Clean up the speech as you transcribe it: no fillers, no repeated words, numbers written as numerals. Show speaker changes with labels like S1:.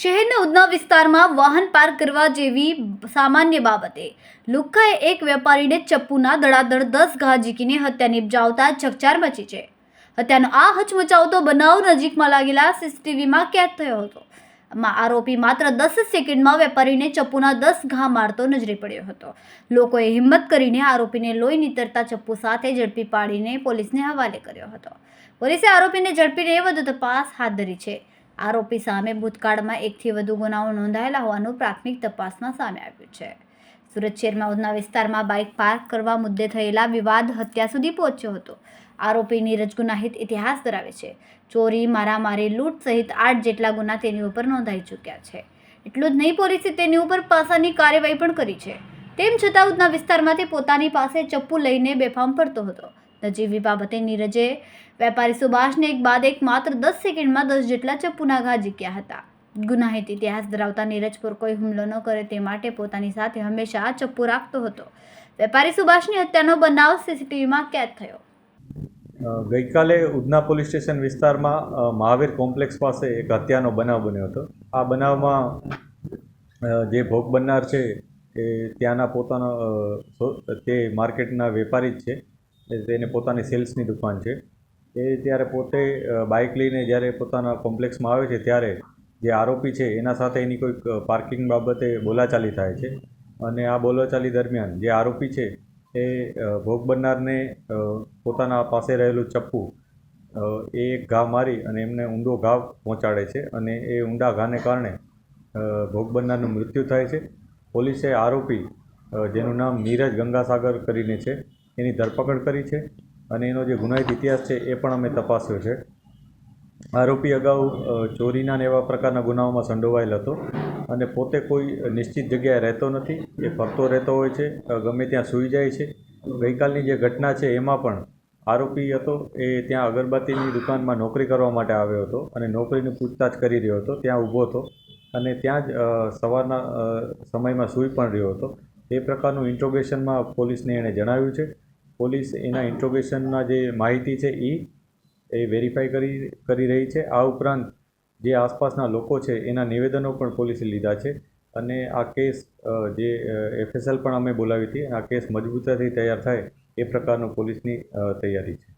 S1: શહેરના ઉધના વિસ્તારમાં વાહન પાર્ક કરવા જેવી સામાન્ય બાબતે લુખ્ખાએ એક વેપારીને ચપ્પુના ધડાધડ 10 ઘા ઝીકીને હત્યા નિપજાવતા ચકચાર મચી છે. હત્યાનો આ હચમચાવતો બનાવ નજીકમાં લાગેલા સીસીટીવીમાં કેદ થયો હતો. આરોપી માત્ર 10 સેકન્ડમાં વેપારીને ચપ્પુના 10 ઘા મારતો નજરે પડ્યો હતો. લોકોએ હિંમત કરીને આરોપીને લોહી નીતરતા ચપ્પુ સાથે ઝડપી પાડીને પોલીસને હવાલે કર્યો હતો. પોલીસે આરોપીને ઝડપીને વધુ તપાસ હાથ ધરી છે. આરોપી સામે ભૂતકાળમાં 1થી વધુ ગુનાઓ નોંધાયેલા હોવાનું પ્રાથમિક તપાસમાં સામે આવ્યું છે. સુરત શહેરમાં ઉધના વિસ્તારમાં બાઇક પાર્ક કરવા મુદ્દે થયેલા વિવાદ હત્યા સુધી પહોંચ્યો હતો. આરોપી નીરજ ગુનાહિત ઇતિહાસ ધરાવે છે. ચોરી, મારામારી, લૂંટ સહિત 8 જેટલા ગુના તેની ઉપર નોંધાઈ ચૂક્યા છે. એટલું જ નહીં, પોલીસે તેની ઉપર પાસાની કાર્યવાહી પણ કરી છે. તેમ છતાં ઉધના વિસ્તારમાંથી પોતાની પાસે ચપ્પુ લઈને બેફામ ફરતો હતો. નજીવી બાબતે નીરજે વેપારી સુભાષને એક બાદ એક માત્ર 10 સેકન્ડમાં 10 જેટલા ચપ્પુના ઘા ઝીક્યા હતા. ગુનાહિત ઇતિહાસ ધરાવતા નીરજ પર કોઈ હુમલો ન કરે તે માટે પોતાની સાથે હંમેશા ચપ્પુ રાખતો હતો. વેપારી સુભાષની હત્યાનો બનાવ સીસીટીવીમાં કેદ થયો.
S2: ગઈકાલે ઉધના પોલીસ સ્ટેશન વિસ્તારમાં મહાવીર કોમ્પ્લેક્સ પાસે એક હત્યાનો બનાવ બન્યો હતો. આ બનાવમાં જે ભોગ બનનાર છે એ ત્યાંના પોતાનો તે માર્કેટના વેપારી જ છે. તેને પોતાની સેલ્સની દુકાન છે. એ ત્યારે પોતે બાઇક લઈને જ્યારે પોતાના કોમ્પ્લેક્સમાં આવે છે ત્યારે જે આરોપી છે એના સાથે એની કોઈક પાર્કિંગ બાબતે બોલાચાલી થાય છે. અને આ બોલાચાલી દરમિયાન જે આરોપી છે એ ભોગ બનનારને પોતાના પાસે રહેલું ચપ્પુ એ એક ઘા મારી અને એમને ઊંડો ઘા પહોંચાડે છે. અને એ ઊંડા ઘાને કારણે ભોગ બનનારનું મૃત્યુ થાય છે. પોલીસે આરોપી જેનું નામ નીરજ ગંગાસાગર કરીને છે એની ધરપકડ કરી છે. અને એનો જે ગુનાહિત ઇતિહાસ છે એ પણ અમે તપાસ્યો છે. આરોપી અગાઉ ચોરીના ને એવા પ્રકારના ગુનાઓમાં સંડોવાયેલ હતો અને પોતે કોઈ નિશ્ચિત જગ્યાએ રહેતો નથી. એ ફરતો રહેતો હોય છે, ગમે ત્યાં સૂઈ જાય છે. ગઈકાલની જે ઘટના છે એમાં પણ આરોપી હતો એ ત્યાં અગરબત્તીની દુકાનમાં નોકરી કરવા માટે આવ્યો હતો અને નોકરીની પૂછતાછ કરી રહ્યો હતો. ત્યાં ઊભો હતો અને ત્યાં જ સવારના સમયમાં સૂઈ પણ રહ્યો હતો. એ પ્રકારનું ઇન્ટ્રોગેશનમાં પોલીસને એણે જણાવ્યું છે. પોલીસ એના ઇન્ટ્રોગેશનના જે માહિતી છે એ વેરીફાઈ કરી રહી છે. આ ઉપરાંત જે આસપાસના લોકો છે એના નિવેદનો પણ પોલીસે લીધા છે. અને આ કેસ જે FSL પણ અમે બોલાવી હતી. આ કેસ મજબૂતાઈથી તૈયાર થાય એ પ્રકારનું પોલીસની તૈયારી છે.